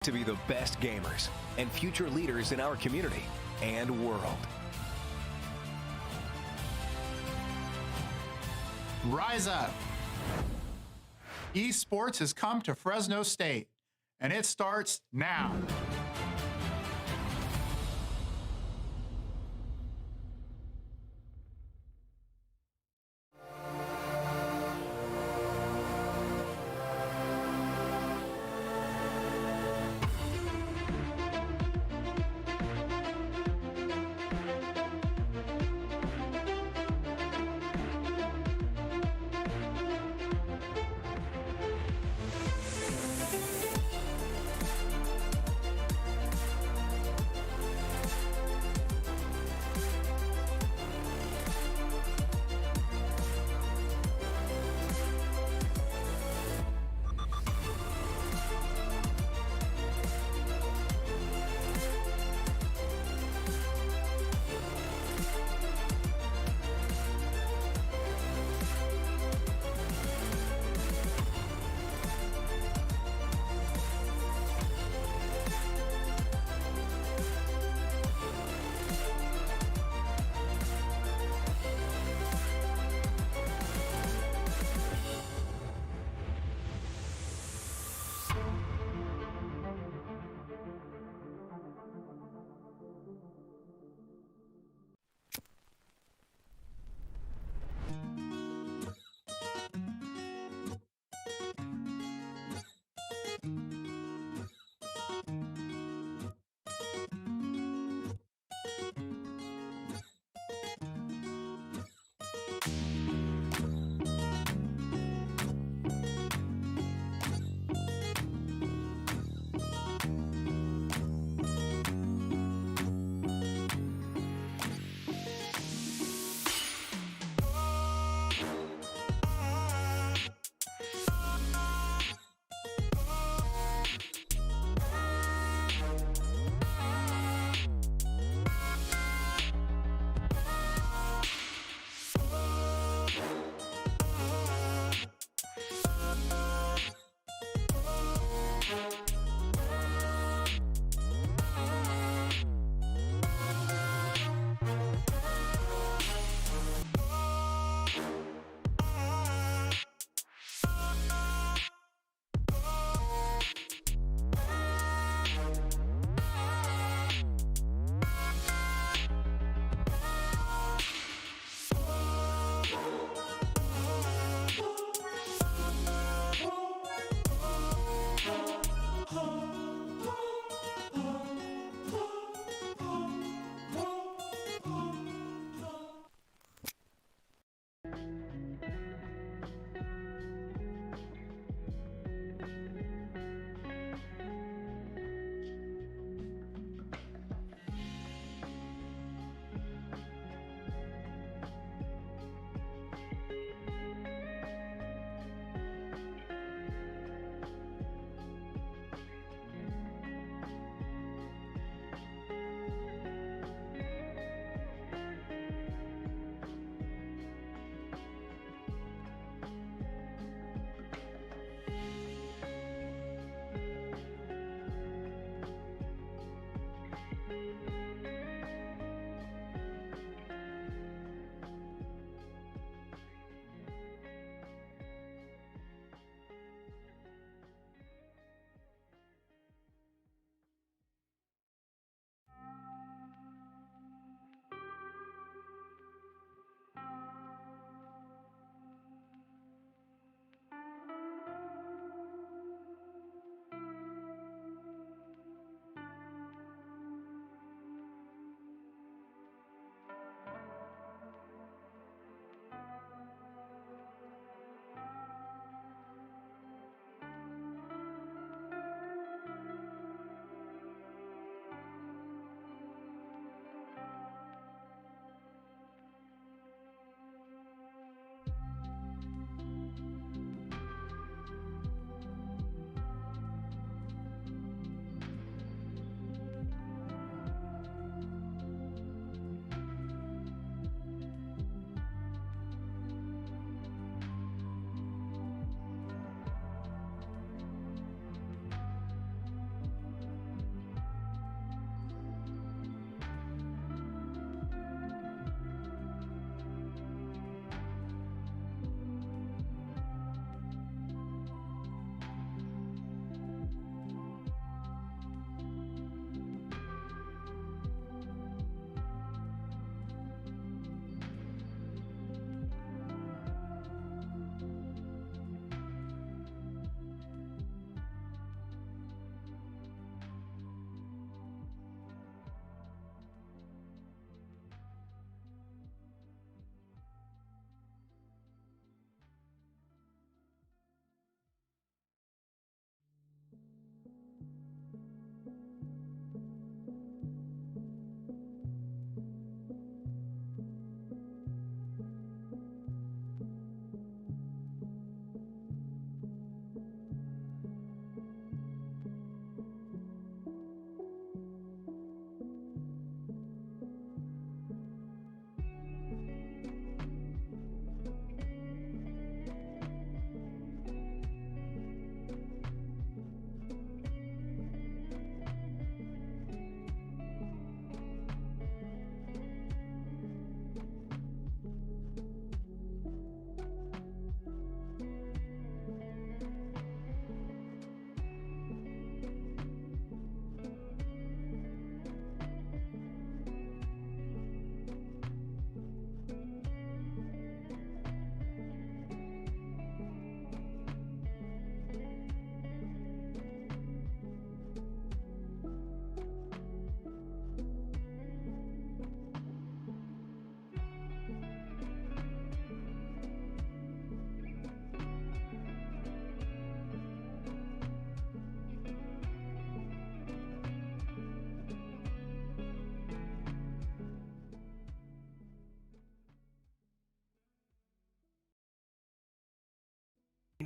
to be the best gamers and future leaders in our community and world. Rise up. Esports has come to Fresno State, and it starts now.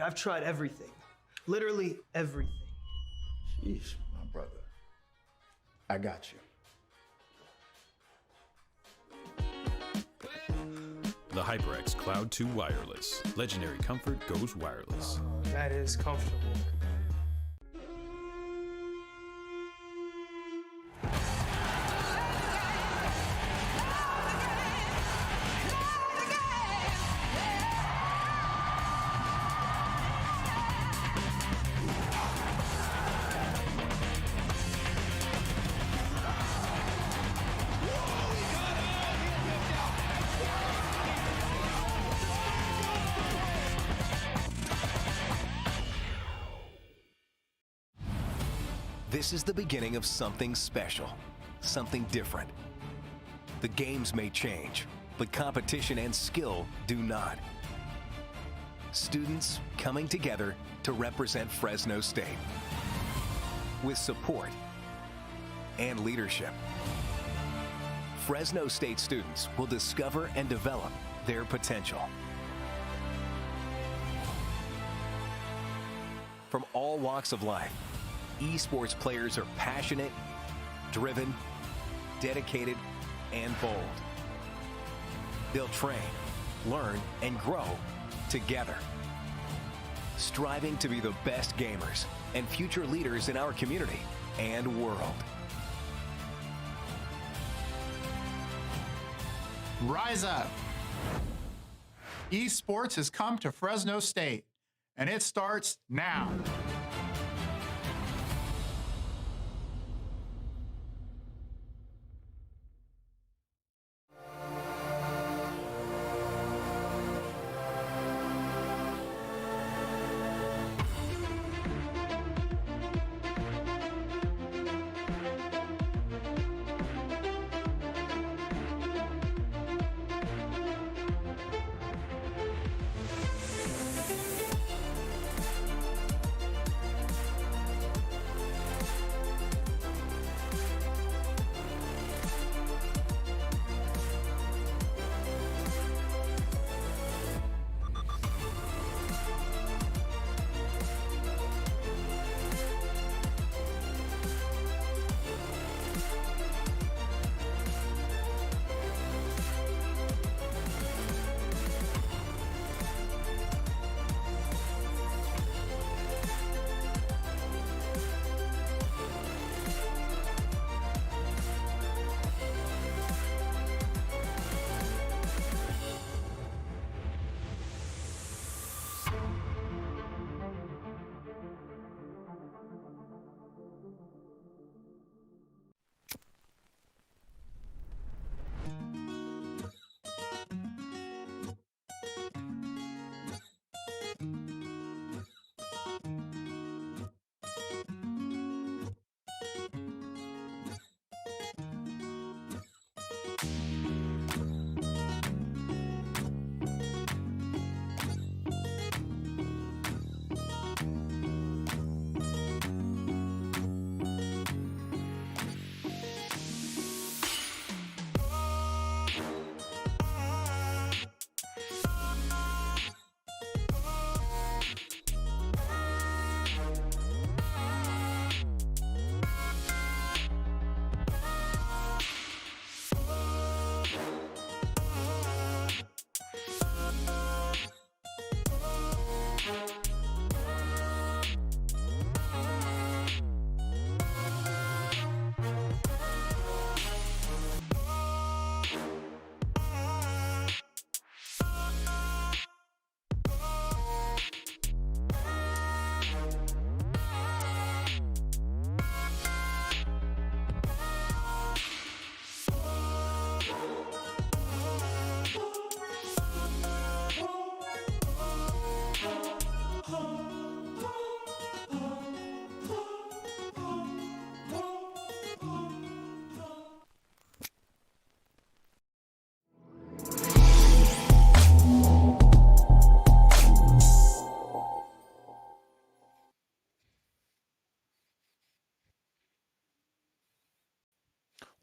I've tried everything, literally everything. Sheesh, my brother. I got you. The HyperX Cloud 2 Wireless. Legendary comfort goes wireless. That is comfortable. This is the beginning of something special, something different. The games may change, but competition and skill do not. Students coming together to represent Fresno State with support and leadership. Fresno State students will discover and develop their potential. From all walks of life, esports players are passionate, driven, dedicated, and bold. They'll train, learn, and grow together, striving to be the best gamers and future leaders in our community and world. Rise up. Esports has come to Fresno State, and it starts now.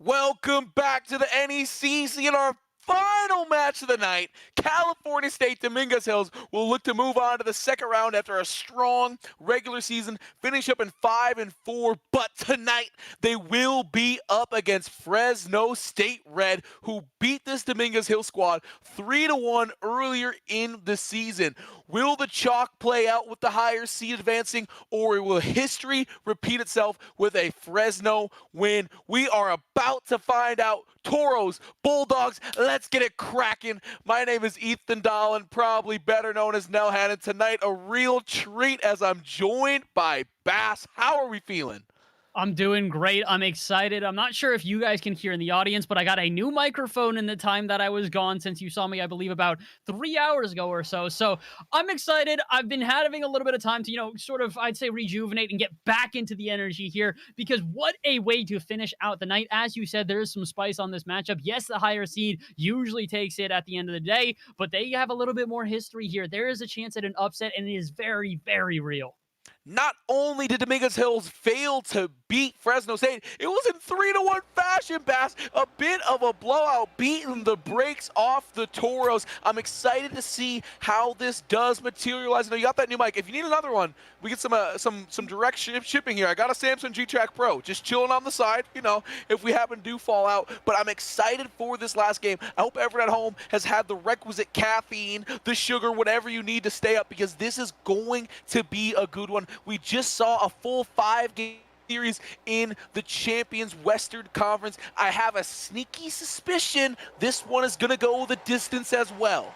Welcome back to the NECC in our final final match of the night. California State Dominguez Hills will look to move on to the second round after a strong regular season, finish up in 5-4. But tonight, they will be up against Fresno State Red, who beat this Dominguez Hill squad 3-1 earlier in the season. Will the chalk play out with the higher seed advancing, or will history repeat itself with a Fresno win? We are about to find out. Toros, Bulldogs, let's get it cracking. My name is Ethan Dolan, probably better known as Nell Hannon. Tonight, a real treat as I'm joined by Bass. How are we feeling? I'm doing great. I'm excited. I'm not sure if you guys can hear in the audience, but I got a new microphone in the time that I was gone since you saw me, I believe, about 3 hours ago or so. So I'm excited. I've been having a little bit of time to, sort of, I'd say, rejuvenate and get back into the energy here, because what a way to finish out the night. As you said, there is some spice on this matchup. Yes, the higher seed usually takes it at the end of the day, but they have a little bit more history here. There is a chance at an upset, and it is very, very real. Not only did Dominguez Hills fail to beat Fresno State, it was in 3-1 fashion, Bass. A bit of a blowout, beating the brakes off the Toros. I'm excited to see how this does materialize. I know you got that new mic. If you need another one, we get some direct shipping here. I got a Samsung G-Track Pro, just chilling on the side, if we happen to fall out. But I'm excited for this last game. I hope everyone at home has had the requisite caffeine, the sugar, whatever you need to stay up, because this is going to be a good one. We just saw a full 5-game series in the Champions Western Conference. I have a sneaky suspicion this one is going to go the distance as well.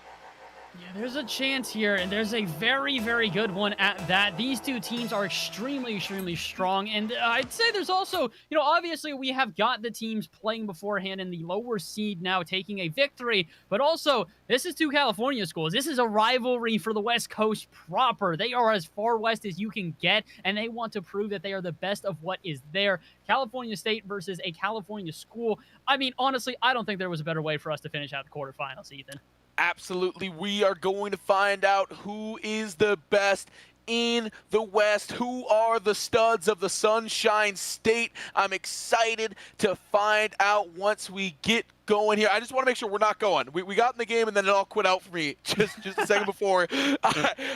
Yeah, there's a chance here, and there's a very, very good one at that. These two teams are extremely, extremely strong, and I'd say there's also, obviously we have got the teams playing beforehand in the lower seed now taking a victory, but also this is two California schools. This is a rivalry for the West Coast proper. They are as far west as you can get, and they want to prove that they are the best of what is there. California State versus a California school. I mean, honestly, I don't think there was a better way for us to finish out the quarterfinals, Ethan. Absolutely. We are going to find out who is the best in the West, who are the studs of the Sunshine State. I'm excited to find out once we get going here. I just want to make sure we're not going. We got in the game and then it all quit out for me just a second before.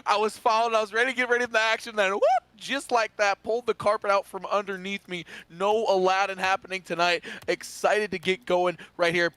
I was fouled. I was ready to get ready for the action. Then whoop, just like that, pulled the carpet out from underneath me. No Aladdin happening tonight. Excited to get going right here.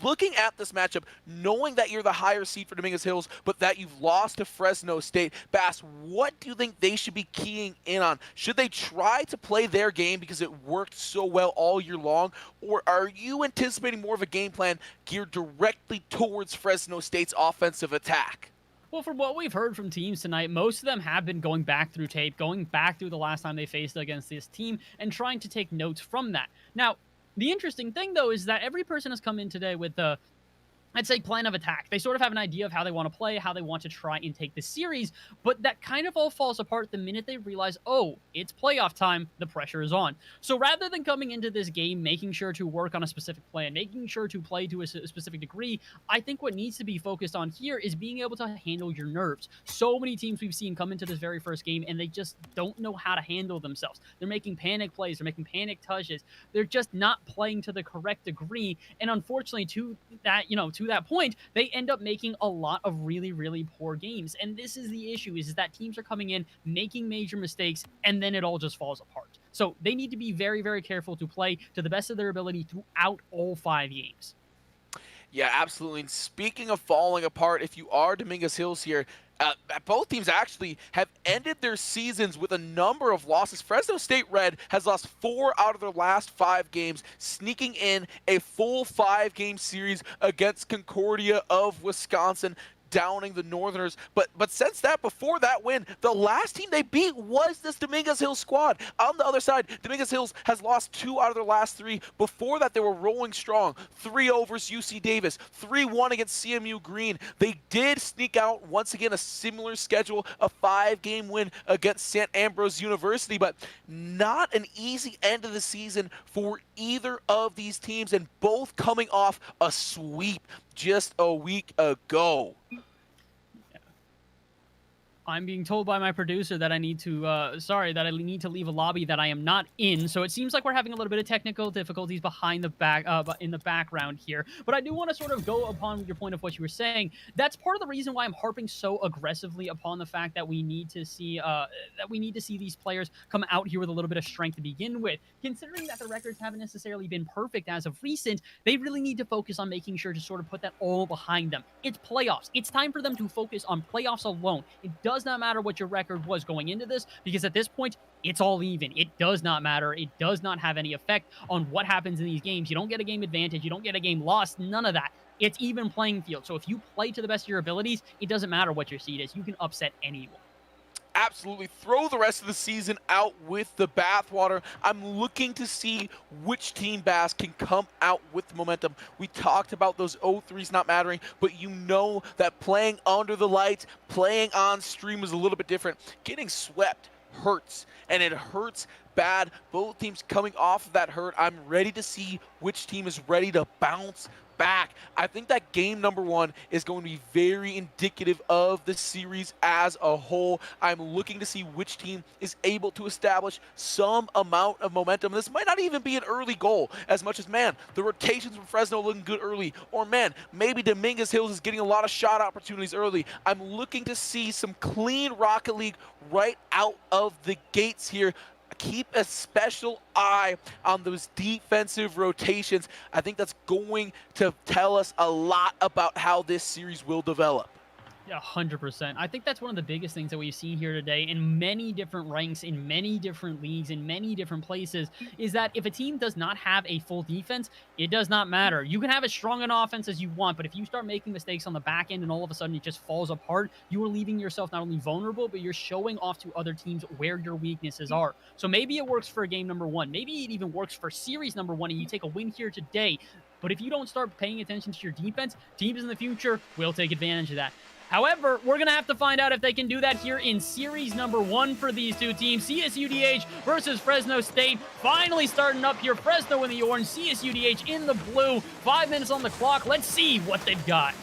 Looking at this matchup, knowing that you're the higher seed for Dominguez Hills, but that you've lost to Fresno State, Bass, what do you think they should be keying in on? Should they try to play their game because it worked so well all year long, or are you anticipating more of a game plan geared directly towards Fresno State's offensive attack? Well, from what we've heard from teams tonight, most of them have been going back through tape, going back through the last time they faced against this team, and trying to take notes from that. Now, the interesting thing, though, is that every person has come in today with the, I'd say, plan of attack. They sort of have an idea of how they want to play, how they want to try and take the series, but that kind of all falls apart the minute they realize, oh, it's playoff time, the pressure is on. So rather than coming into this game, making sure to work on a specific plan, making sure to play to a specific degree, I think what needs to be focused on here is being able to handle your nerves. So many teams we've seen come into this very first game, and they just don't know how to handle themselves. They're making panic plays, they're making panic touches, they're just not playing to the correct degree, and unfortunately, to that point, they end up making a lot of really, really poor games. And this is the issue, is that teams are coming in, making major mistakes, and then it all just falls apart. So they need to be very, very careful to play to the best of their ability throughout all 5 games. Yeah, absolutely. And speaking of falling apart, if you are Dominguez Hills here, both teams actually have ended their seasons with a number of losses. Fresno State Red has lost 4 out of their last 5 games, sneaking in a full 5-game series against Concordia of Wisconsin, downing the Northerners. But since that, before that win, the last team they beat was this Dominguez Hills squad. On the other side, Dominguez Hills has lost 2 out of their last 3. Before that, they were rolling strong. 3-0 versus UC Davis, 3-1 against CMU Green. They did sneak out, once again, a similar schedule, a 5-game win against St. Ambrose University, but not an easy end of the season for either of these teams, and both coming off a sweep just a week ago. I'm being told by my producer that I need to, that I need to leave a lobby that I am not in. So it seems like we're having a little bit of technical difficulties behind the back, in the background here. But I do want to sort of go upon your point of what you were saying. That's part of the reason why I'm harping so aggressively upon the fact that we need to see, these players come out here with a little bit of strength to begin with. Considering that the records haven't necessarily been perfect as of recent, they really need to focus on making sure to sort of put that all behind them. It's playoffs. It's time for them to focus on playoffs alone. It does not matter what your record was going into this, because at this point, it's all even. It does not matter. It does not have any effect on what happens in these games. You don't get a game advantage. You don't get a game lost. None of that. It's even playing field. So if you play to the best of your abilities, it doesn't matter what your seed is. You can upset anyone. Absolutely throw the rest of the season out with the bathwater. I'm looking to see which team Bass can come out with the momentum. We talked about those 0-3s not mattering, but you know that playing under the lights, playing on stream is a little bit different. Getting swept hurts, and it hurts bad. Both teams coming off of that hurt. I'm ready to see which team is ready to bounce back. I think that game number 1 is going to be very indicative of the series as a whole. I'm looking to see which team is able to establish some amount of momentum. This might not even be an early goal as much as, man, the rotations from Fresno looking good early, or man, maybe Dominguez Hills is getting a lot of shot opportunities early. I'm looking to see some clean Rocket League right out of the gates here. Keep a special eye on those defensive rotations. I think that's going to tell us a lot about how this series will develop. Yeah, 100%. I think that's one of the biggest things that we've seen here today in many different ranks, in many different leagues, in many different places, is that if a team does not have a full defense, it does not matter. You can have as strong an offense as you want, but if you start making mistakes on the back end and all of a sudden it just falls apart, you are leaving yourself not only vulnerable, but you're showing off to other teams where your weaknesses are. So maybe it works for game number 1. Maybe it even works for series number 1, and you take a win here today. But if you don't start paying attention to your defense, teams in the future will take advantage of that. However, we're going to have to find out if they can do that here in series number 1 for these two teams. CSUDH versus Fresno State. Finally starting up here. Fresno in the orange, CSUDH in the blue. 5 minutes on the clock. Let's see what they've got.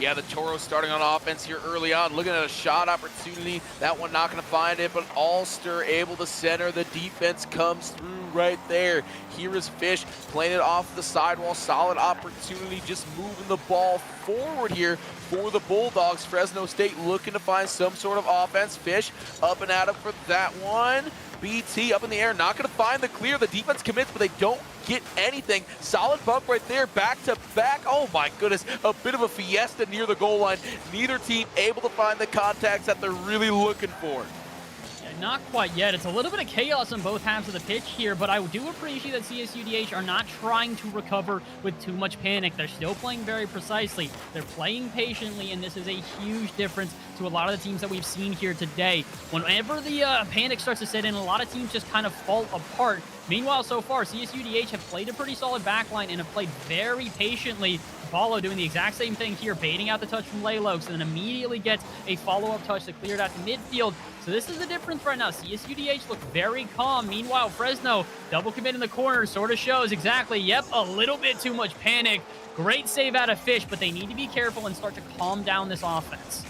Yeah, the Toros starting on offense here early on, looking at a shot opportunity. That one not going to find it, but Ulster able to center. The defense comes through right there. Here is Fish playing it off the sidewall. Solid opportunity, just moving the ball forward here for the Bulldogs. Fresno State looking to find some sort of offense. Fish up and at him for that one. BT up in the air, not going to find the clear. The defense commits, but they don't get anything. Solid bump right there, back to back. Oh my goodness, a bit of a fiesta near the goal line. Neither team able to find the contacts that they're really looking for. Not quite yet. It's a little bit of chaos on both halves of the pitch here, but I do appreciate that CSUDH are not trying to recover with too much panic. They're still playing very precisely. They're playing patiently, and this is a huge difference to a lot of the teams that we've seen here today. Whenever the panic starts to set in, a lot of teams just kind of fall apart. Meanwhile, so far, CSUDH have played a pretty solid backline and have played very patiently. Apollo doing the exact same thing here, baiting out the touch from Laylox, and then immediately gets a follow-up touch to clear it out to midfield. So this is the difference right now. CSUDH look very calm. Meanwhile, Fresno, double commit in the corner, sort of shows exactly, yep, a little bit too much panic. Great save out of Fish, but they need to be careful and start to calm down this offense.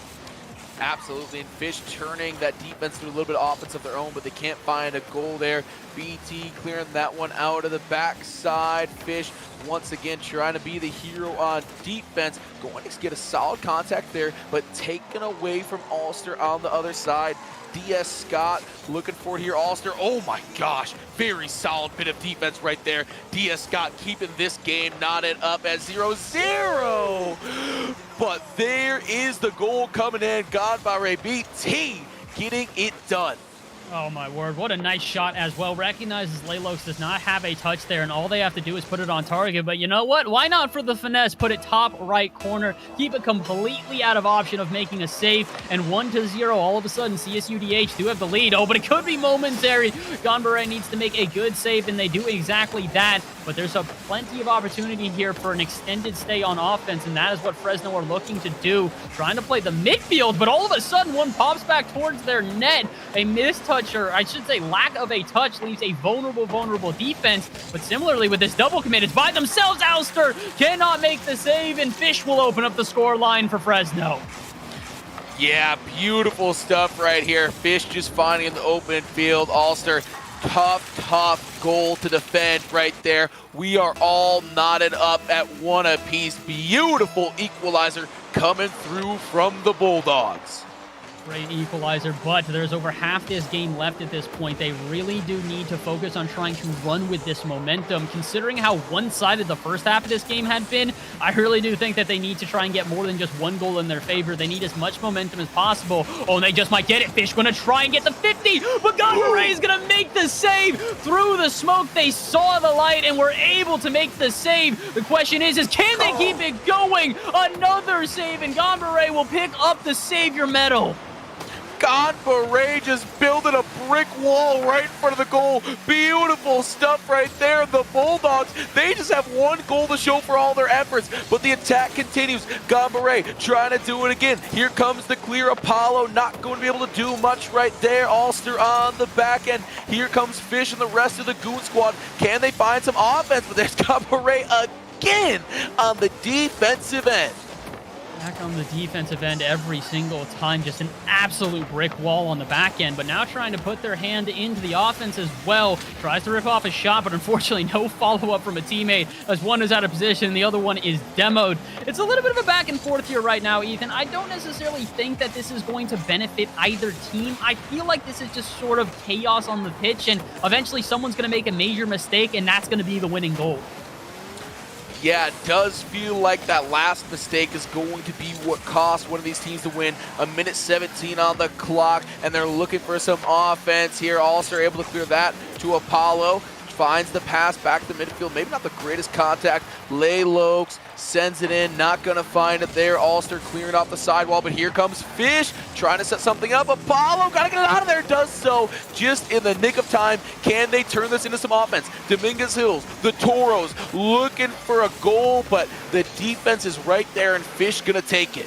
Absolutely, and Fish turning that defense to a little bit of offense of their own, but they can't find a goal there. BT clearing that one out of the backside. Fish once again trying to be the hero on defense. Going to get a solid contact there, but taken away from Ulster on the other side. DS Scott looking for it here. Ulster, oh my gosh, very solid bit of defense right there. DS Scott keeping this game knotted up at 0-0. But there is the goal coming in. Godbare BT getting it done. Oh my word, what a nice shot as well. Recognizes Laylox does not have a touch there, and all they have to do is put it on target. But you know what? Why not for the finesse? Put it top right corner. Keep it completely out of option of making a save. And 1-0, all of a sudden, CSUDH do have the lead. Oh, but it could be momentary. Gonbare needs to make a good save, and they do exactly that. But there's plenty of opportunity here for an extended stay on offense, and that is what Fresno are looking to do. Trying to play the midfield, but all of a sudden, one pops back towards their net. A missed touch, or I should say lack of a touch, leaves a vulnerable defense. But similarly with this double commit, it's by themselves. Ulster cannot make the save, and Fish will open up the score line for Fresno. Yeah, beautiful stuff right here. Fish just finding in the open field. Ulster, tough goal to defend right there. We are all knotted up at one apiece. Beautiful equalizer coming through from the Bulldogs. Great equalizer, but there's over half this game left at this point. They really do need to focus on trying to run with this momentum. Considering how one-sided the first half of this game had been, I really do think that they need to try and get more than just one goal in their favor. They need as much momentum as possible. Oh, and they just might get it. Fish going to try and get the 50, but Gomberay is going to make the save through the smoke. They saw the light and were able to make the save. The question is can they keep it going? Another save, and Gomberay will pick up the Savior medal. Gomberay just building a brick wall right in front of the goal. Beautiful stuff right there. The Bulldogs, they just have one goal to show for all their efforts, but the attack continues. Gomberay trying to do it again. Here comes the clear. Apollo not going to be able to do much right there. Ulster on the back end. Here comes Fish and the rest of the Goon Squad. Can they find some offense? But there's Gomberay again on the defensive end. Back on the defensive end every single time, just an absolute brick wall on the back end, but now trying to put their hand into the offense as well. Tries to rip off a shot, but unfortunately no follow-up from a teammate as one is out of position, the other one is demoed. It's a little bit of a back and forth here right now, Ethan. I don't necessarily think that this is going to benefit either team. I feel like this is just sort of chaos on the pitch, and eventually someone's going to make a major mistake, and that's going to be the winning goal. Yeah, it does feel like that last mistake is going to be what costs one of these teams to win. A minute 17 on the clock, and they're looking for some offense here. Ulster able to clear that to Apollo. Finds the pass back to midfield. Maybe not the greatest contact. Laylokes sends it in. Not going to find it there. Ulster clearing off the sidewall, but here comes Fish trying to set something up. Apollo got to get it out of there. Does so just in the nick of time. Can they turn this into some offense? Dominguez Hills, the Toros looking for a goal, but the defense is right there, and Fish going to take it.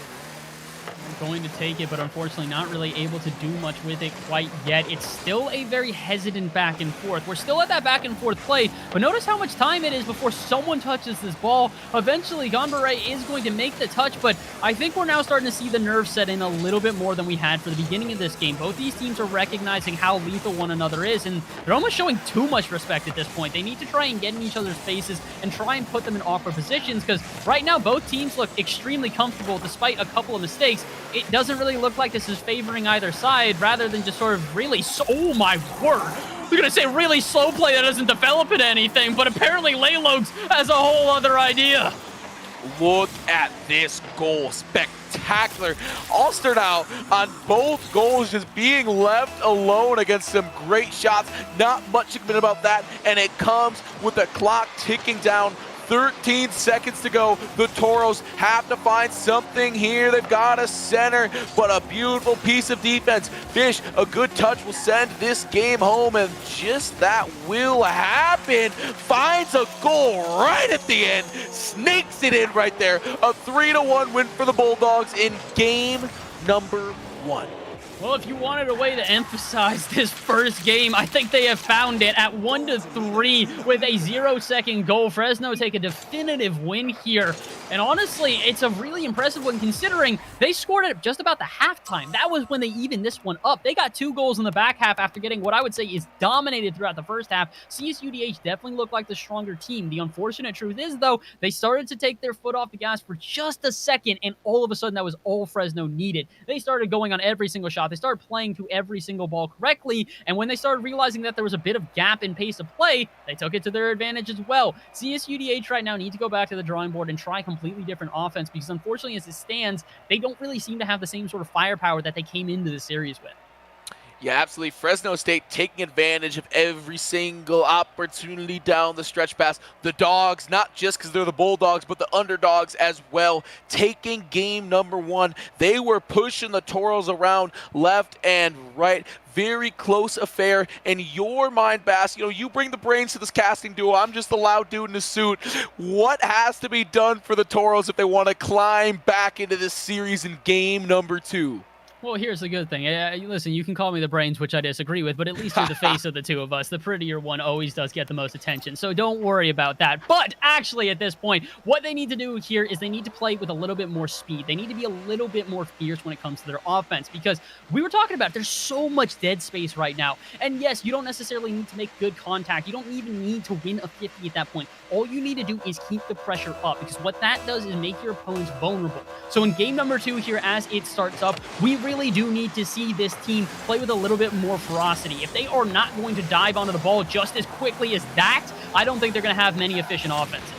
Going to take it, but unfortunately not really able to do much with it quite yet. It's still a very hesitant back and forth. We're still at that back and forth play, but notice how much time it is before someone touches this ball. Eventually, Gomberay is going to make the touch, but I think we're now starting to see the nerves set in a little bit more than we had for the beginning of this game. Both these teams are recognizing how lethal one another is, and they're almost showing too much respect at this point. They need to try and get in each other's faces and try and put them in awkward positions, because right now both teams look extremely comfortable despite a couple of mistakes. It doesn't really look like this is favoring either side, rather than just sort of really, oh my word. We're going to say really slow play that doesn't develop into anything, but apparently Laylokes has a whole other idea. Look at this goal. Spectacular. Ulster now on both goals just being left alone against some great shots. Not much to commit about that, and it comes with the clock ticking down. 13 seconds to go. The Toros have to find something here. They've got a center, but a beautiful piece of defense. Fish, a good touch will send this game home, and just that will happen. Finds a goal right at the end. Snakes it in right there. A 3-1 win for the Bulldogs in game number 1. Well, if you wanted a way to emphasize this first game, I think they have found it at 1-3 with a 0-second goal. Fresno take a definitive win here. And honestly, it's a really impressive one considering they scored at just about the halftime. That was when they evened this one up. They got 2 goals in the back half after getting what I would say is dominated throughout the first half. CSUDH definitely looked like the stronger team. The unfortunate truth is, though, they started to take their foot off the gas for just a second, and all of a sudden that was all Fresno needed. They started going on every single shot. They started playing to every single ball correctly, and when they started realizing that there was a bit of gap in pace of play, they took it to their advantage as well. CSUDH right now need to go back to the drawing board and try completely different offense, because unfortunately as it stands, they don't really seem to have the same sort of firepower that they came into the series with. Yeah, absolutely. Fresno State taking advantage of every single opportunity down the stretch pass. The Dogs, not just because they're the Bulldogs, but the underdogs as well, taking game number 1. They were pushing the Toros around left and right. Very close affair. In your mind, Bass, you bring the brains to this casting duo. I'm just the loud dude in a suit. What has to be done for the Toros if they want to climb back into this series in game number 2? Well, here's the good thing. Listen, you can call me the brains, which I disagree with, but at least you're the face of the two of us. The prettier one always does get the most attention, so don't worry about that. But actually, at this point, what they need to do here is they need to play with a little bit more speed. They need to be a little bit more fierce when it comes to their offense, because we were talking about there's so much dead space right now. And yes, you don't necessarily need to make good contact. You don't even need to win a 50 at that point. All you need to do is keep the pressure up, because what that does is make your opponents vulnerable. So in game number 2 here, as it starts up, we really do need to see this team play with a little bit more ferocity. If they are not going to dive onto the ball just as quickly as that, I don't think they're going to have many efficient offenses.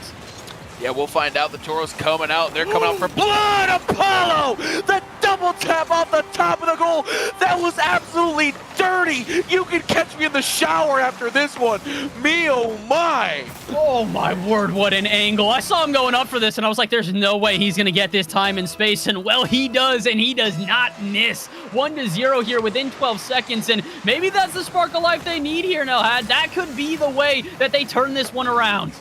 Yeah, we'll find out. The Toros coming out. They're coming out for blood. Apollo! The double tap off the top of the goal. That was absolutely dirty. You can catch me in the shower after this one. Me, oh my. Oh my word, what an angle. I saw him going up for this, and I was like, there's no way he's going to get this time and space. And well, he does, and he does not miss. 1-0 here within 12 seconds, and maybe that's the spark of life they need here, Nelhad. That could be the way that they turn this one around.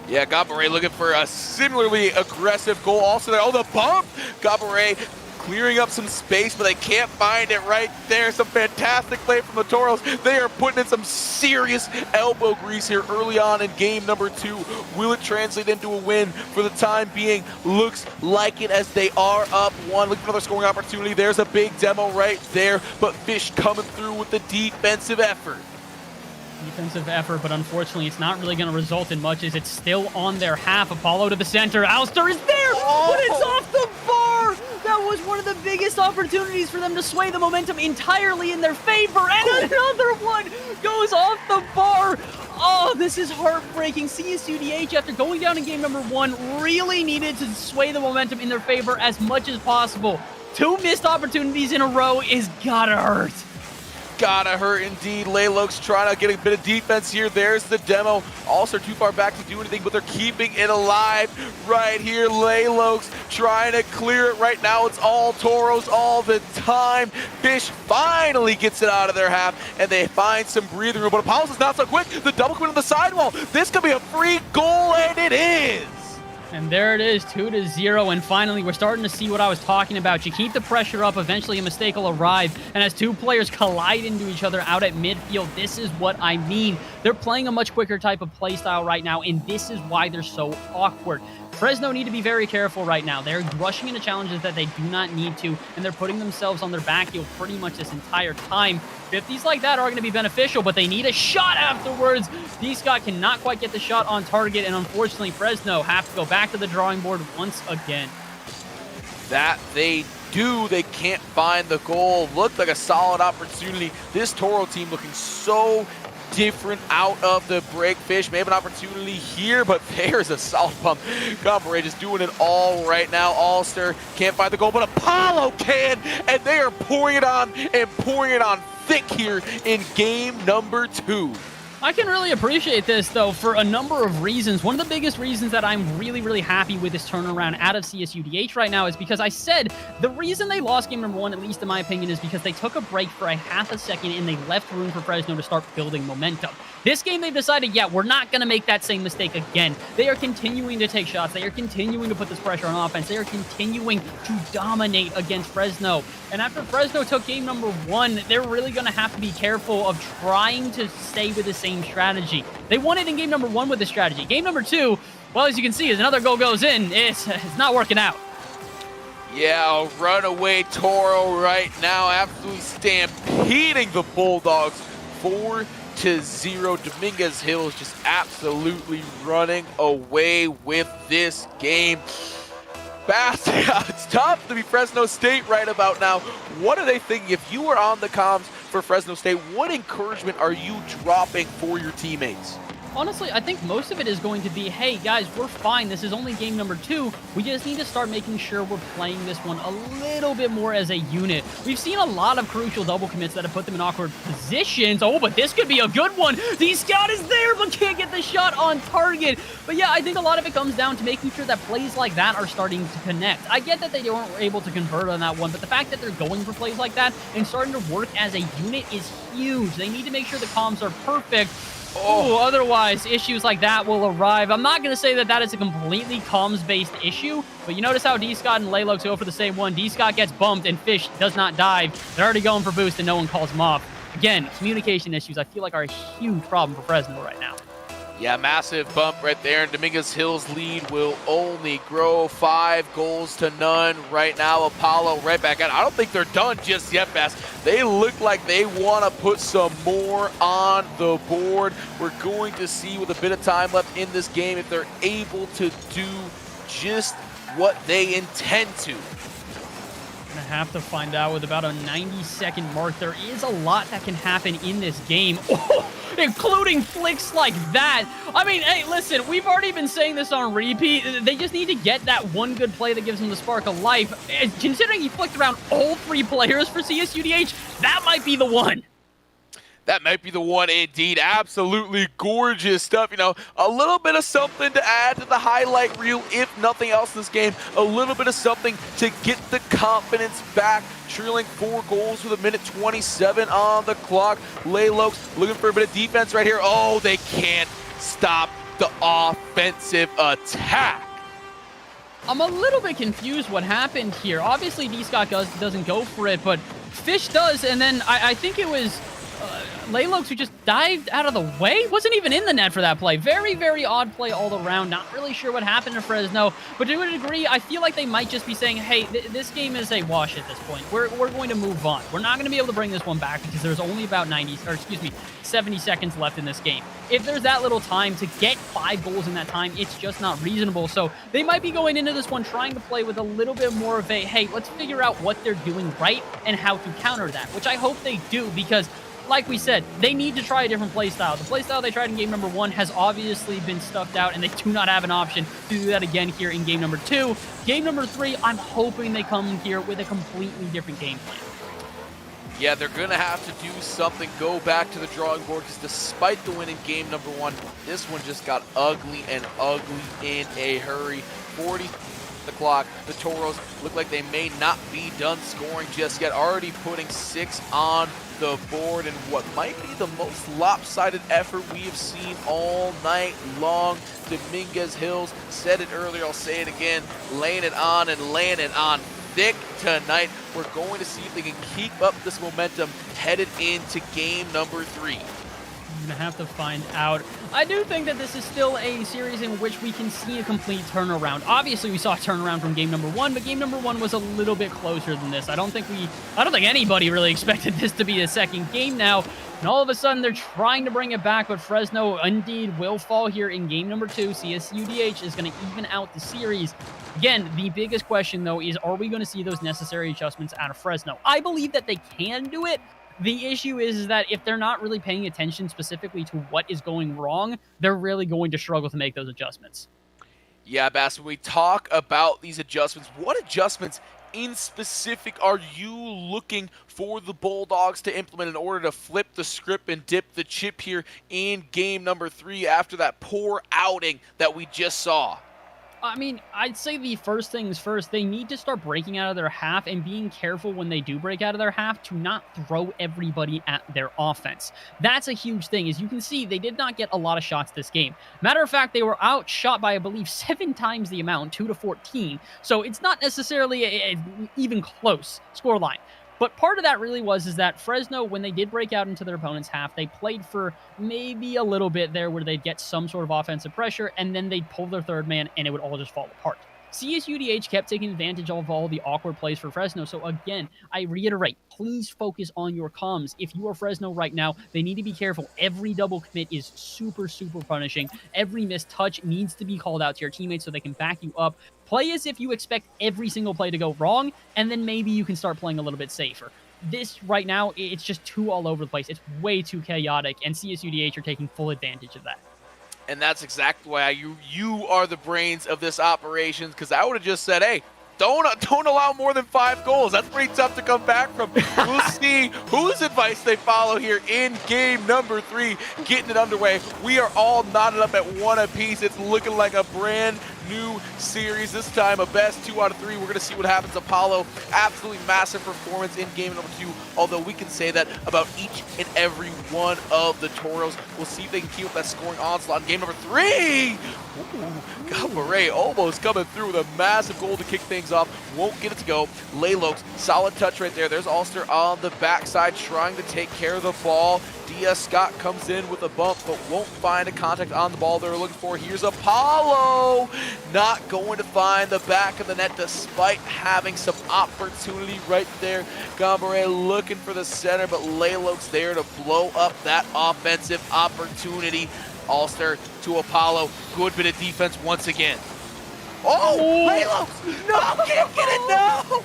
Yeah, Gaboret looking for a similarly aggressive goal. Also there, oh, the bump! Gaboret clearing up some space, but they can't find it right there. Some fantastic play from the Toros. They are putting in some serious elbow grease here early on in game number 2. Will it translate into a win? For the time being, looks like it, as they are up 1. Looking for another scoring opportunity. There's a big demo right there, but Fish coming through with the defensive effort. Defensive effort, but unfortunately it's not really going to result in much, as it's still on their half. Apollo to the center. Alster is there, but it's off the bar. That was one of the biggest opportunities for them to sway the momentum entirely in their favor, and another one goes off the bar. Oh, this is heartbreaking. CSUDH, after going down in game number 1, really needed to sway the momentum in their favor as much as possible. 2 missed opportunities in a row is gotta hurt. Gotta hurt indeed. Laylox trying to get a bit of defense here. There's the demo. Also too far back to do anything, but they're keeping it alive right here. Laylox trying to clear it right now. It's all Toros all the time. Fish finally gets it out of their half, and they find some breathing room. But Apollos is not so quick. The double commit on the sidewall. This could be a free goal, and it is. And there it is, 2-0, and finally we're starting to see what I was talking about. You keep the pressure up, eventually a mistake will arrive, and as 2 players collide into each other out at midfield, this is what I mean. They're playing a much quicker type of play style right now, and this is why they're so awkward. Fresno need to be very careful right now. They're rushing into challenges that they do not need to, and they're putting themselves on their back heel pretty much this entire time. 50s like that are going to be beneficial, but they need a shot afterwards. D-Scott cannot quite get the shot on target, and unfortunately Fresno have to go back to the drawing board once again. That they do. They can't find the goal. Looked like a solid opportunity. This Toro team looking so different out of the break. Fish may have an opportunity here, but there's a solid pump. Gaboret just doing it all right now. Alster can't find the goal, but Apollo can, and they are pouring it on and pouring it on thick here in game number 2. I can really appreciate this, though, for a number of reasons. One of the biggest reasons that I'm really, really happy with this turnaround out of CSUDH right now is because I said the reason they lost game number 1, at least in my opinion, is because they took a break for a half a second and they left room for Fresno to start building momentum. This game, they've decided, yeah, we're not going to make that same mistake again. They are continuing to take shots. They are continuing to put this pressure on offense. They are continuing to dominate against Fresno. And after Fresno took game number 1, they're really going to have to be careful of trying to stay with the same strategy. They won it in game number 1 with this strategy. Game number 2, well, as you can see, as another goal goes in, it's not working out. Yeah, a runaway Toro right now, absolutely stampeding the Bulldogs 4-0. Dominguez Hill is just absolutely running away with this game. Fast. It's tough to be Fresno State right about now. What are they thinking? If you were on the comms for Fresno State, what encouragement are you dropping for your teammates? Honestly, I think most of it is going to be, hey, guys, we're fine. This is only game number 2. We just need to start making sure we're playing this one a little bit more as a unit. We've seen a lot of crucial double commits that have put them in awkward positions. Oh, but this could be a good one. The scout is there, but can't get the shot on target. But yeah, I think a lot of it comes down to making sure that plays like that are starting to connect. I get that they weren't able to convert on that one, but the fact that they're going for plays like that and starting to work as a unit is huge. They need to make sure the comms are perfect. Oh, otherwise, issues like that will arrive. I'm not going to say that that is a completely comms-based issue, but you notice how D-Scott and Laylox go for the same one. D-Scott gets bumped, and Fish does not dive. They're already going for boost, and no one calls him off. Again, communication issues I feel like are a huge problem for Fresno right now. Yeah, massive bump right there, and Dominguez Hill's lead will only grow 5 goals to none. Right now, Apollo right back at it. I don't think they're done just yet, Bass. They look like they want to put some more on the board. We're going to see with a bit of time left in this game if they're able to do just what they intend to. Gonna have to find out with about a 90-second mark. There is a lot that can happen in this game, including flicks like that. I mean, hey, listen, we've already been saying this on repeat. They just need to get that one good play that gives them the spark of life. And considering he flicked around all 3 players for CSUDH, that might be the one. That might be the one indeed. Absolutely gorgeous stuff. You know, a little bit of something to add to the highlight reel, if nothing else in this game. A little bit of something to get the confidence back. Trailing 4 goals with a minute 27 on the clock. Laylox looking for a bit of defense right here. Oh, they can't stop the offensive attack. I'm a little bit confused what happened here. Obviously, D-Scott doesn't go for it, but Fish does, and then I think it was Laylox who just dived out of the way. Wasn't even in the net for that play. Very, very odd play all around. Not really sure what happened to Fresno, but to a degree, I feel like they might just be saying, hey, this game is a wash at this point. We're going to move on. We're not going to be able to bring this one back because there's only about 70 seconds left in this game. If there's that little time to get 5 goals in that time, it's just not reasonable. So they might be going into this one trying to play with a little bit more of a, hey, let's figure out what they're doing right and how to counter that, which I hope they do, because like we said, they need to try a different playstyle. The playstyle they tried in game number 1 has obviously been stuffed out, and they do not have an option to do that again here in game number 2. Game number 3, I'm hoping they come here with a completely different game plan. Yeah, they're going to have to do something, go back to the drawing board, because despite the win in game number 1, this one just got ugly and ugly in a hurry. 40 the clock. The Toros look like they may not be done scoring just yet, already putting 6 on the board in what might be the most lopsided effort we have seen all night long. Dominguez Hills said it earlier, I'll say it again, laying it on and laying it on thick tonight. We're going to see if they can keep up this momentum headed into game number 3. I'm gonna have to find out. I do think that this is still a series in which we can see a complete turnaround. Obviously, we saw a turnaround from game number 1, but game number 1 was a little bit closer than this. I don't think anybody really expected this to be a second game now. And all of a sudden, they're trying to bring it back, but Fresno indeed will fall here in game number 2. CSUDH is going to even out the series. Again, the biggest question, though, is are we going to see those necessary adjustments out of Fresno? I believe that they can do it. The issue is that if they're not really paying attention specifically to what is going wrong, they're really going to struggle to make those adjustments. Yeah, Bass, when we talk about these adjustments, what adjustments in specific are you looking for the Bulldogs to implement in order to flip the script and dip the chip here in game number 3 after that poor outing that we just saw? I mean, I'd say the first things first, they need to start breaking out of their half and being careful when they do break out of their half to not throw everybody at their offense. That's a huge thing. As you can see, they did not get a lot of shots this game. Matter of fact, they were outshot by, I believe, 7 times the amount, 2-14. So it's not necessarily an even close scoreline. But part of that really was that Fresno, when they did break out into their opponent's half, they played for maybe a little bit there where they'd get some sort of offensive pressure, and then they'd pull their third man, and it would all just fall apart. CSUDH kept taking advantage of all the awkward plays for Fresno. So again, I reiterate, please focus on your comms. If you are Fresno right now, they need to be careful. Every double commit is super, super punishing. Every missed touch needs to be called out to your teammates so they can back you up. Play as if you expect every single play to go wrong, and then maybe you can start playing a little bit safer. This right now, it's just too all over the place. It's way too chaotic, and CSUDH are taking full advantage of that. And that's exactly why you are the brains of this operation, because I would have just said, hey, don't allow more than 5 goals. That's pretty tough to come back from. We'll see whose advice they follow here in game number 3, getting it underway. We are all knotted up at 1 apiece. It's looking like a brand new series. This time a best 2 out of 3. We're going to see what happens. Apollo, absolutely massive performance in game number 2, although we can say that about each and every one of the Toros. We'll see if they can keep up that scoring onslaught in game number 3. Ooh, Gaboret almost coming through with a massive goal to kick things off. Won't get it to go. Laylox, solid touch right there. There's Ulster on the backside trying to take care of the ball. Diaz Scott comes in with a bump, but won't find a contact on the ball they're looking for. Here's Apollo, not going to find the back of the net despite having some opportunity right there. Gaboret looking for the center, but Laylox there to blow up that offensive opportunity. Ulster to Apollo, good bit of defense once again. Oh, Laylox, no, can't get it, no!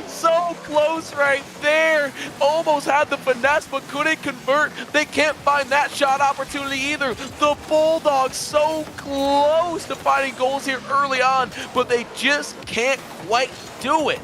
So close right there. Almost had the finesse, but couldn't convert. They can't find that shot opportunity either. The Bulldogs so close to finding goals here early on, but they just can't quite do it.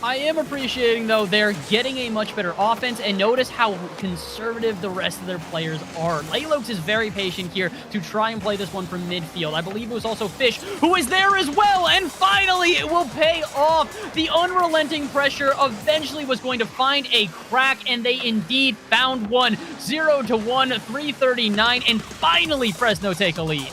I am appreciating, though, they're getting a much better offense, and notice how conservative the rest of their players are. Laylox is very patient here to try and play this one from midfield. I believe it was also Fish who is there as well, and finally it will pay off. The unrelenting pressure eventually was going to find a crack, and they indeed found one. 0-1, 3:39, and finally Fresno take a lead.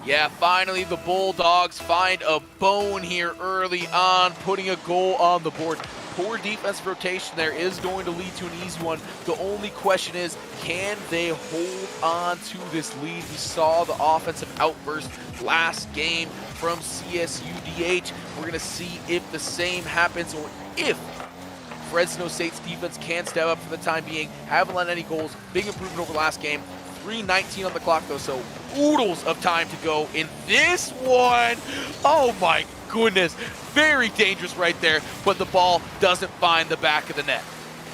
Yeah, finally the Bulldogs find a bone here early on, putting a goal on the board. Poor defensive rotation there is going to lead to an easy one. The only question is, can they hold on to this lead? We saw the offensive outburst last game from CSUDH. We're going to see if the same happens, or if Fresno State's defense can step up for the time being. Haven't let any goals. Big improvement over last game. 3:19 on the clock, though, so oodles of time to go in this one. Oh my goodness, very dangerous right there, but the ball doesn't find the back of the net.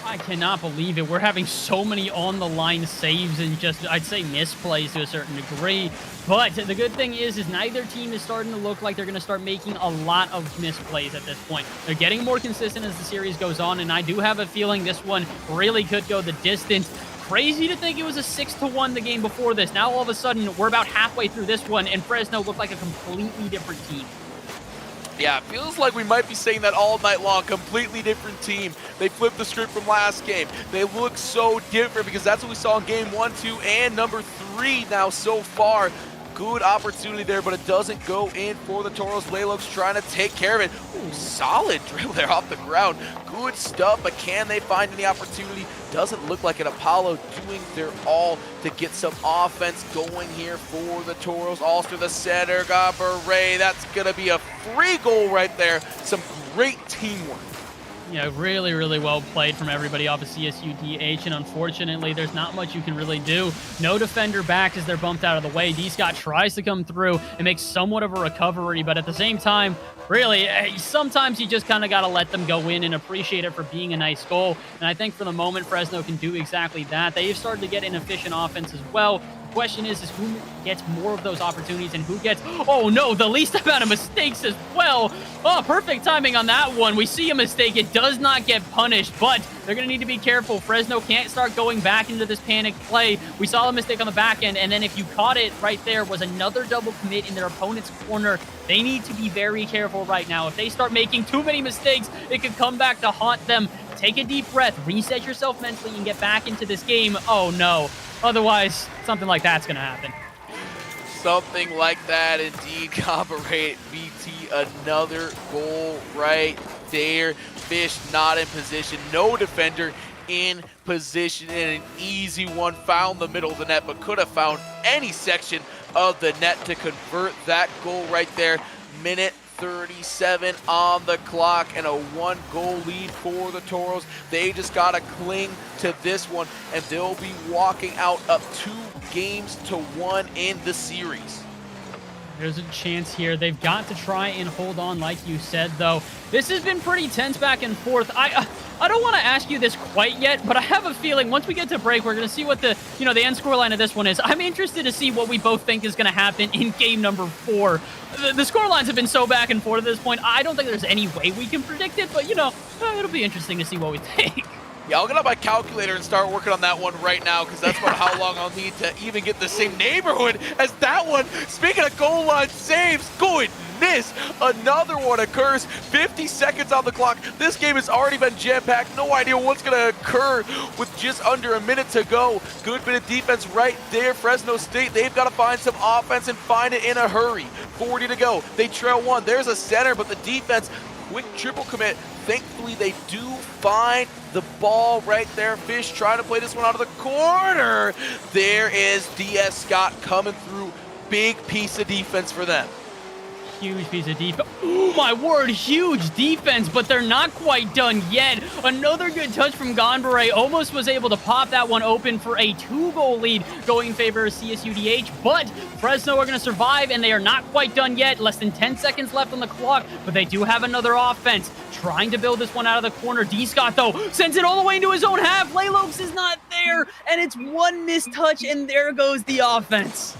I cannot believe it. We're having so many on-the-line saves and just, I'd say, misplays to a certain degree. But the good thing is neither team is starting to look like they're going to start making a lot of misplays at this point. They're getting more consistent as the series goes on, and I do have a feeling this one really could go the distance. Crazy to think it was a 6-1 the game before this. Now all of a sudden we're about halfway through this one, and Fresno looked like a completely different team. Yeah, it feels like we might be saying that all night long. Completely different team. They flipped the script from last game. They look so different because that's what we saw in game 1, 2, and number 3 now so far. Good opportunity there, but it doesn't go in for the Toros. Laylox trying to take care of it. Ooh, solid dribble there off the ground. Good stuff, but can they find any opportunity? Doesn't look like it. Apollo doing their all to get some offense going here for the Toros. Ulster the center, Gaboret. That's going to be a free goal right there. Some great teamwork. Yeah, really, really well played from everybody off of CSUDH, and unfortunately, there's not much you can really do. No defender back as they're bumped out of the way. D-Scott tries to come through and make somewhat of a recovery, but at the same time, really, sometimes you just kind of got to let them go in and appreciate it for being a nice goal, and I think for the moment, Fresno can do exactly that. They've started to get an efficient offense as well. Question is who gets more of those opportunities and who gets, oh no, the least amount of mistakes as well. Oh, perfect timing on that one. We see a mistake. It does not get punished, but they're going to need to be careful. Fresno can't start going back into this panic play. We saw a mistake on the back end, and then if you caught it right there was another double commit in their opponent's corner. They need to be very careful right now. If they start making too many mistakes, it could come back to haunt them. Take a deep breath, reset yourself mentally, and get back into this game. Oh no. Otherwise, something like that's going to happen. Something like that, indeed. Gaboret, BT, another goal right there. Fish not in position. No defender in position, and an easy one. Found the middle of the net, but could have found any section of the net to convert that goal right there. Minute 37 on the clock, and a 1-goal lead for the Toros. They just got to cling to this one, and they'll be walking out up 2-1 in the series. There's a chance here. They've got to try and hold on, like you said, though. This has been pretty tense back and forth. I don't want to ask you this quite yet, but I have a feeling once we get to break, we're going to see what the end scoreline of this one is. I'm interested to see what we both think is going to happen in game number 4. The scorelines have been so back and forth at this point. I don't think there's any way we can predict it, but, it'll be interesting to see what we think. Yeah, I'll get out my calculator and start working on that one right now, because that's about how long I'll need to even get the same neighborhood as that one. Speaking of goal line saves, goodness, another one occurs. 50 seconds on the clock. This game has already been jam-packed. No idea what's going to occur with just under a minute to go. Good bit of defense right there. Fresno State, they've got to find some offense and find it in a hurry. 40 to go. They trail one. There's a center, but the defense, quick triple commit. Thankfully, they do find the ball right there. Fish trying to play this one out of the corner. There is DS Scott coming through. Big piece of defense for them. Huge piece of defense. Oh my word, huge defense, but they're not quite done yet. Another good touch from Gonberet. Almost was able to pop that one open for a 2-goal lead going in favor of CSUDH, but Fresno are going to survive, and they are not quite done yet. Less than 10 seconds left on the clock, but they do have another offense. Trying to build this one out of the corner. D. Scott, though, sends it all the way into his own half. Laylokes is not there, and it's one missed touch, and there goes the offense.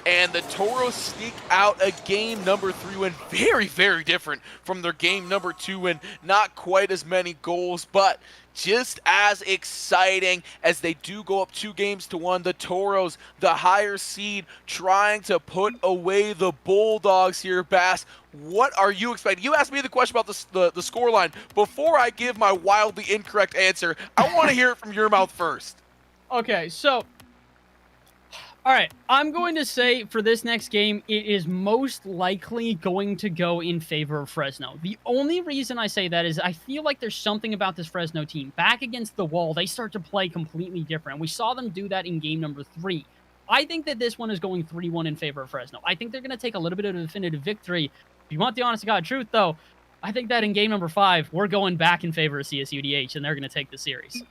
And the Toros sneak out a game number 3 win. Very, very different from their game number 2 win. Not quite as many goals, but just as exciting as they do go up 2-1. The Toros, the higher seed, trying to put away the Bulldogs here. Bass, what are you expecting? You asked me the question about the scoreline. Before I give my wildly incorrect answer, I want to hear it from your mouth first. Okay, so all right, I'm going to say for this next game, it is most likely going to go in favor of Fresno. The only reason I say that is I feel like there's something about this Fresno team. Back against the wall, they start to play completely different. We saw them do that in game number 3. I think that this one is going 3-1 in favor of Fresno. I think they're going to take a little bit of a definitive victory. If you want the honest to God truth, though, I think that in game number 5, we're going back in favor of CSUDH, and they're going to take the series.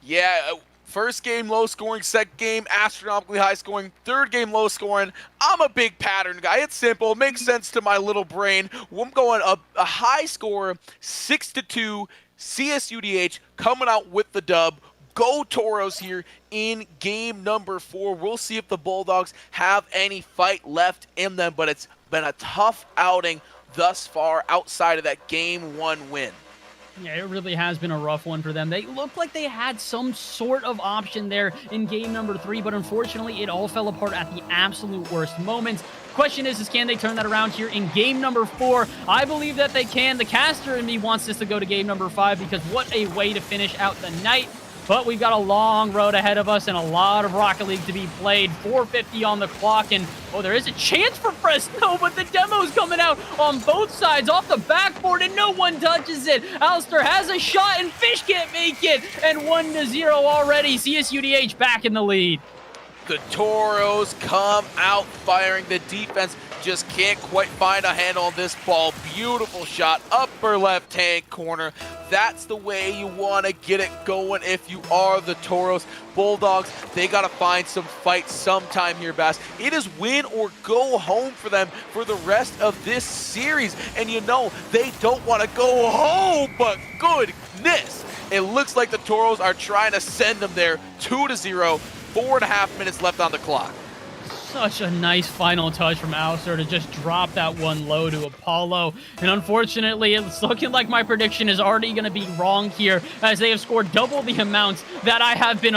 Yeah, first game low scoring, second game astronomically high scoring, third game low scoring. I'm a big pattern guy. It's simple. It makes sense to my little brain. I'm going a high score, 6-2, CSUDH coming out with the dub. Go Toros here in game number 4. We'll see if the Bulldogs have any fight left in them, but it's been a tough outing thus far outside of that game 1 win. Yeah, it really has been a rough one for them. They looked like they had some sort of option there in game number 3, but unfortunately, it all fell apart at the absolute worst moments. Question is can they turn that around here in game number 4? I believe that they can. The caster in me wants this to go to game number 5 because what a way to finish out the night. But we've got a long road ahead of us and a lot of Rocket League to be played. 4:50 on the clock, and oh, there is a chance for Fresno, but the demo's coming out on both sides off the backboard, and no one touches it. Alistair has a shot, and Fish can't make it, and 1-0 already. CSUDH back in the lead. The Toros come out firing. The defense just can't quite find a handle on this ball. Beautiful shot, upper left-hand corner. That's the way you want to get it going if you are the Toros. Bulldogs, they got to find some fight sometime here, Bass. It is win or go home for them for the rest of this series. And you know, they don't want to go home, but goodness, it looks like the Toros are trying to send them there. 2-0, 4.5 minutes left on the clock. Such a nice final touch from Alistair to just drop that one low to Apollo. And unfortunately, it's looking like my prediction is already going to be wrong here, as they have scored double the amounts that I have been,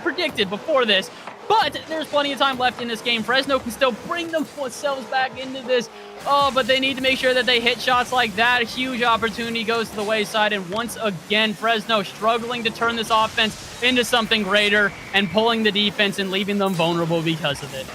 predicted before this. But there's plenty of time left in this game. Fresno can still bring themselves back into this. Oh, but they need to make sure that they hit shots like that. A huge opportunity goes to the wayside. And once again, Fresno struggling to turn this offense into something greater and pulling the defense and leaving them vulnerable because of it.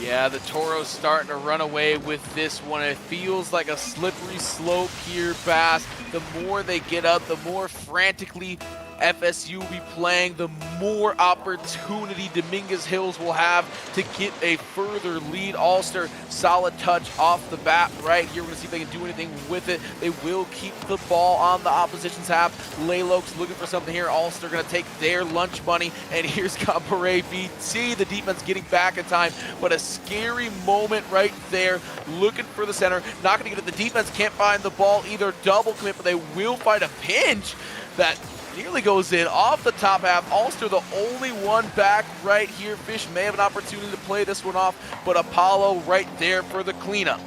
Yeah, the Toros starting to run away with this one. It feels like a slippery slope here, Bass. The more they get up, the more frantically FSU will be playing, the more opportunity Dominguez Hills will have to get a further lead. Ulster, solid touch off the bat right here. We're going to see if they can do anything with it. They will keep the ball on the opposition's half. Laylokes looking for something here. Ulster going to take their lunch money, and here's Cabaret BT. The defense getting back in time, but a scary moment right there. Looking for the center. Not going to get it. The defense can't find the ball either. Double commit, but they will find a pinch that nearly goes in off the top half. Ulster the only one back right here. Fish may have an opportunity to play this one off, but Apollo right there for the cleanup.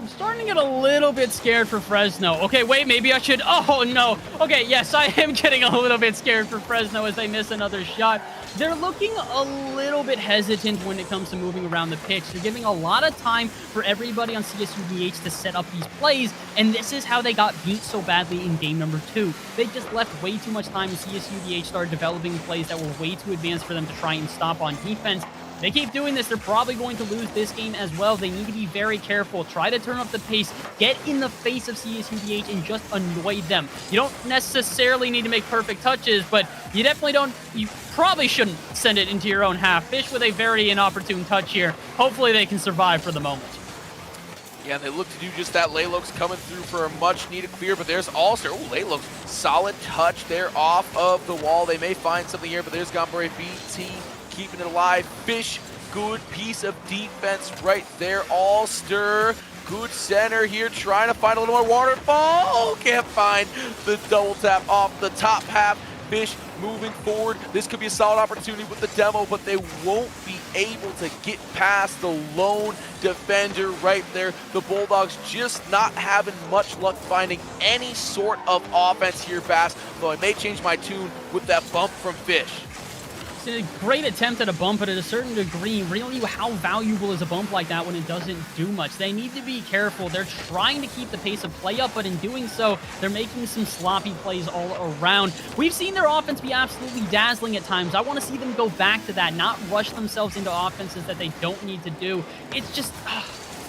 I'm starting to get a little bit scared for Fresno. Okay, wait, maybe I should... Oh, no. Okay, yes, I am getting a little bit scared for Fresno as they miss another shot. They're looking a little bit hesitant when it comes to moving around the pitch. They're giving a lot of time for everybody on CSUDH to set up these plays, and this is how they got beat so badly in game number 2. They just left way too much time, and CSUDH started developing plays that were way too advanced for them to try and stop on defense. They keep doing this, they're probably going to lose this game as well. They need to be very careful. Try to turn up the pace, get in the face of CSUDH, and just annoy them. You don't necessarily need to make perfect touches, but you definitely don't... You probably shouldn't send it into your own half. Fish with a very inopportune touch here. Hopefully they can survive for the moment. Yeah, they look to do just that. Laylo's coming through for a much-needed clear, but there's Ulster. Oh, Laylo's solid touch there off of the wall. They may find something here, but there's Gombre BT keeping it alive. Fish, good piece of defense right there. Ulster, good center here, trying to find a little more waterfall. Oh, can't find the double tap off the top half. Fish moving forward. This could be a solid opportunity with the demo, but they won't be able to get past the lone defender right there. The Bulldogs just not having much luck finding any sort of offense here, Bass, though I may change my tune with that bump from Fish. It's a great attempt at a bump, but at a certain degree, really how valuable is a bump like that when it doesn't do much? They need to be careful. They're trying to keep the pace of play up, but in doing so, they're making some sloppy plays all around. We've seen their offense be absolutely dazzling at times. I want to see them go back to that, not rush themselves into offenses that they don't need to do. It's just...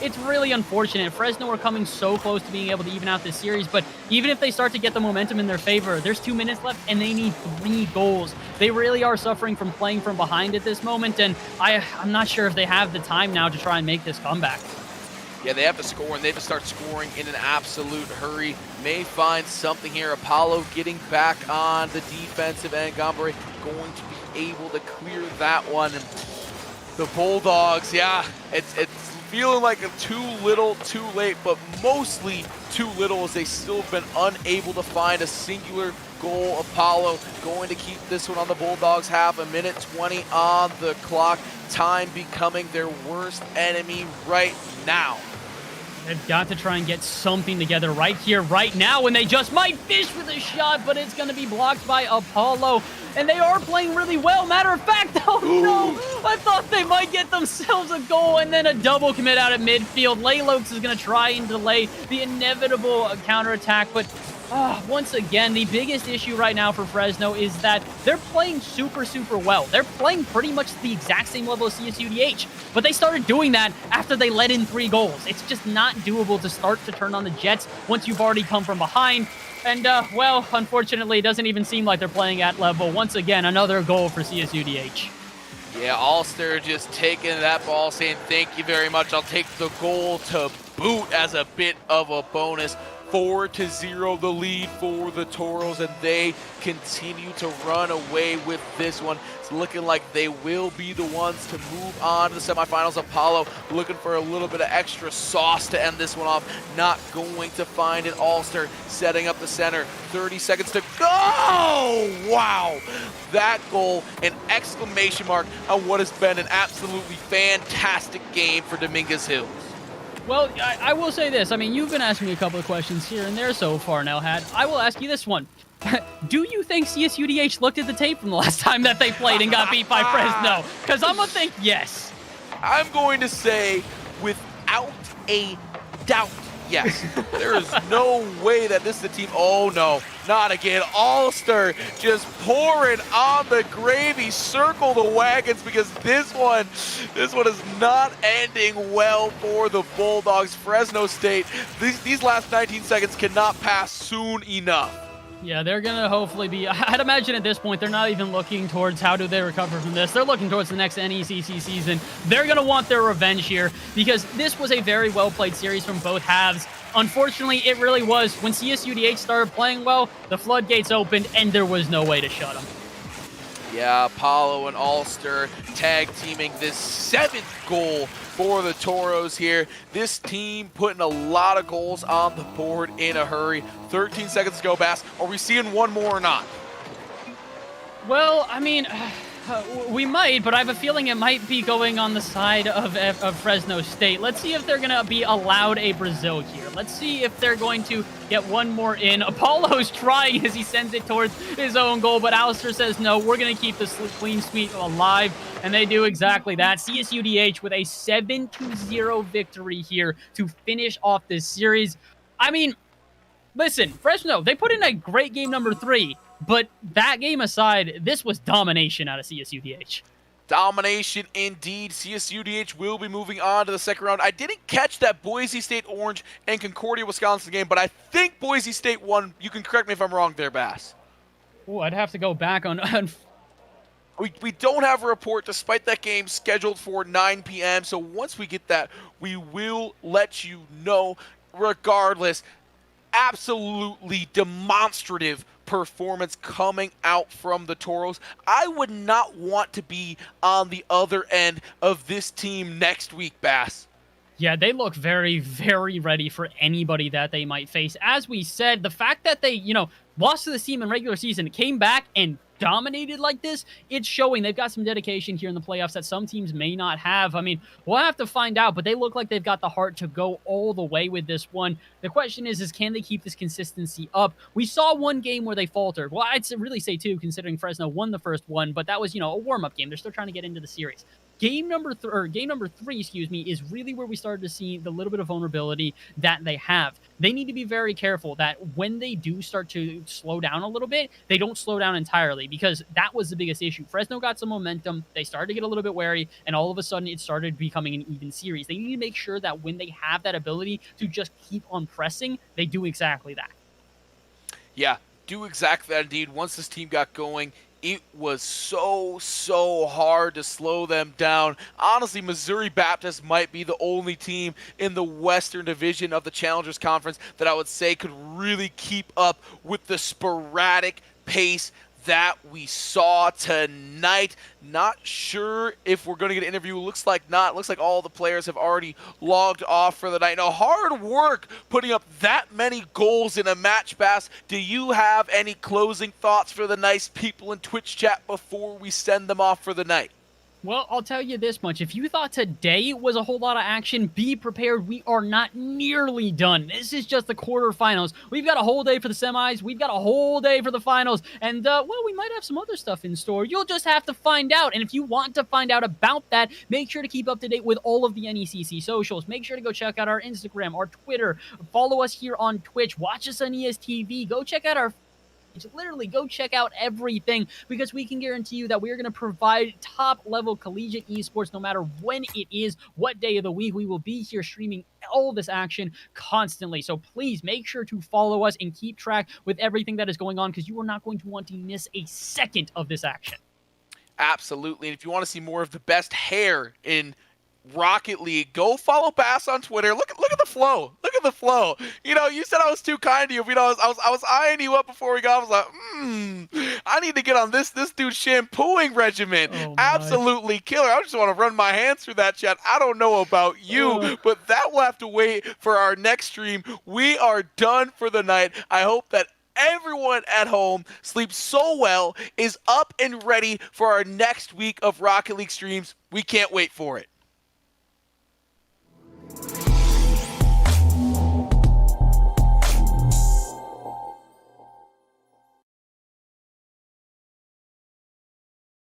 It's really unfortunate. Fresno are coming so close to being able to even out this series, but even if they start to get the momentum in their favor, there's 2 minutes left and they need 3 goals. They really are suffering from playing from behind at this moment, and I'm not sure if they have the time now to try and make this comeback. Yeah, they have to score, and they have to start scoring in an absolute hurry. May find something here. Apollo getting back on the defensive end. Gombre going to be able to clear that one. And the Bulldogs, yeah, it's feeling like a too little, too late, but mostly too little as they still have been unable to find a singular goal. Apollo going to keep this one on the Bulldogs half. 1:20 on the clock. Time becoming their worst enemy right now. They've got to try and get something together right here, right now, when they just might Fish with a shot, but it's going to be blocked by Apollo. And they are playing really well. Matter of fact, oh no, I thought they might get themselves a goal and then a double commit out at midfield. Laylox is going to try and delay the inevitable counterattack, but once again, the biggest issue right now for Fresno is that they're playing super well. They're playing pretty much the exact same level as CSUDH, but they started doing that after they let in 3 goals. It's just not doable to start to turn on the Jets once you've already come from behind. And, well, unfortunately, it doesn't even seem like they're playing at level. Once again, another goal for CSUDH. Yeah, Ulster just taking that ball, saying thank you very much. I'll take the goal to boot as a bit of a bonus. 4-0 the lead for the Toros, and they continue to run away with this one. It's looking like they will be the ones to move on to the semifinals. Apollo looking for a little bit of extra sauce to end this one off. Not going to find it. Ulster setting up the center. 30 seconds to go! Wow! That goal, an exclamation mark on what has been an absolutely fantastic game for Dominguez Hills. Well, I will say this. I mean, you've been asking me a couple of questions here and there so far, Nelhad. I will ask you this one. Do you think CSUDH looked at the tape from the last time that they played and got beat by Fresno? Because I'm going to think yes. I'm going to say without a doubt, yes. There is no way that this is the team. Oh, no. Not again. Ulster just pouring on the gravy. Circle the wagons because this one is not ending well for the Bulldogs. Fresno State, these last 19 seconds cannot pass soon enough. Yeah, they're going to hopefully be... I'd imagine at this point, they're not even looking towards how do they recover from this. They're looking towards the next NECC season. They're going to want their revenge here because this was a very well-played series from both halves. Unfortunately, it really was. When CSUDH started playing well, the floodgates opened, and there was no way to shut them. Yeah, Apollo and Ulster tag teaming this 7th goal for the Toros here. This team putting a lot of goals on the board in a hurry. 13 seconds to go, Bass. Are we seeing one more or not? Well, I mean, We might, but I have a feeling it might be going on the side of Fresno State. Let's see if they're going to be allowed a Brazil here. Let's see if they're going to get one more in. Apollo's trying as he sends it towards his own goal, but Alistair says, no, we're going to keep this clean sweep alive, and they do exactly that. CSUDH with a 7-0 victory here to finish off this series. I mean, listen, Fresno, they put in a great game number 3. But that game aside, this was domination out of CSUDH. Domination indeed. CSUDH will be moving on to the second round. I didn't catch that Boise State Orange and Concordia Wisconsin game, but I think Boise State won. You can correct me if I'm wrong there, Bass. Oh, I'd have to go back on. We don't have a report despite that game scheduled for 9 p.m. So once we get that, we will let you know. Regardless, absolutely demonstrative performance coming out from the Toros. I would not want to be on the other end of this team next week, Bass. Yeah, they look very, very ready for anybody that they might face. As we said, the fact that they, lost to this team in regular season, came back and dominated like this, it's showing they've got some dedication here in the playoffs that some teams may not have. I mean, we'll have to find out, but they look like they've got the heart to go all the way with this one. The question is can they keep this consistency up? We saw one game where they faltered. Well, I'd really say two, considering Fresno won the first one, but that was, a warm-up game. They're still trying to get into the series. Game number 3, is really where we started to see the little bit of vulnerability that they have. They need to be very careful that when they do start to slow down a little bit, they don't slow down entirely, because that was the biggest issue. Fresno got some momentum. They started to get a little bit wary, and all of a sudden it started becoming an even series. They need to make sure that when they have that ability to just keep on pressing, they do exactly that. Yeah, do exactly that indeed. Once this team got going, it was so hard to slow them down. Honestly, Missouri Baptist might be the only team in the Western Division of the Challengers Conference that I would say could really keep up with the sporadic pace that we saw tonight. Not sure if we're going to get an interview. Looks like not. Looks like all the players have already logged off for the night. Now, hard work putting up that many goals in a match, Bass. Do you have any closing thoughts for the nice people in Twitch chat before we send them off for the night? Well, I'll tell you this much. If you thought today was a whole lot of action, be prepared. We are not nearly done. This is just the quarterfinals. We've got a whole day for the semis. We've got a whole day for the finals. And, we might have some other stuff in store. You'll just have to find out. And if you want to find out about that, make sure to keep up to date with all of the NECC socials. Make sure to go check out our Instagram, our Twitter. Follow us here on Twitch. Watch us on ESTV. Go check out our literally go check out everything, because we can guarantee you that we are going to provide top-level collegiate esports no matter when it is, what day of the week. We will be here streaming all this action constantly. So please make sure to follow us and keep track with everything that is going on, because you are not going to want to miss a second of this action. Absolutely. And if you want to see more of the best hair in Rocket League, go follow Bass on Twitter. Look at the flow. Look at the flow. You said I was too kind to you. I was eyeing you up before we got. I was like, I need to get on this dude's shampooing regimen. Oh, absolutely killer. I just want to run my hands through that, chat. I don't know about you, but that will have to wait for our next stream. We are done for the night. I hope that everyone at home sleeps so well, is up and ready for our next week of Rocket League streams. We can't wait for it.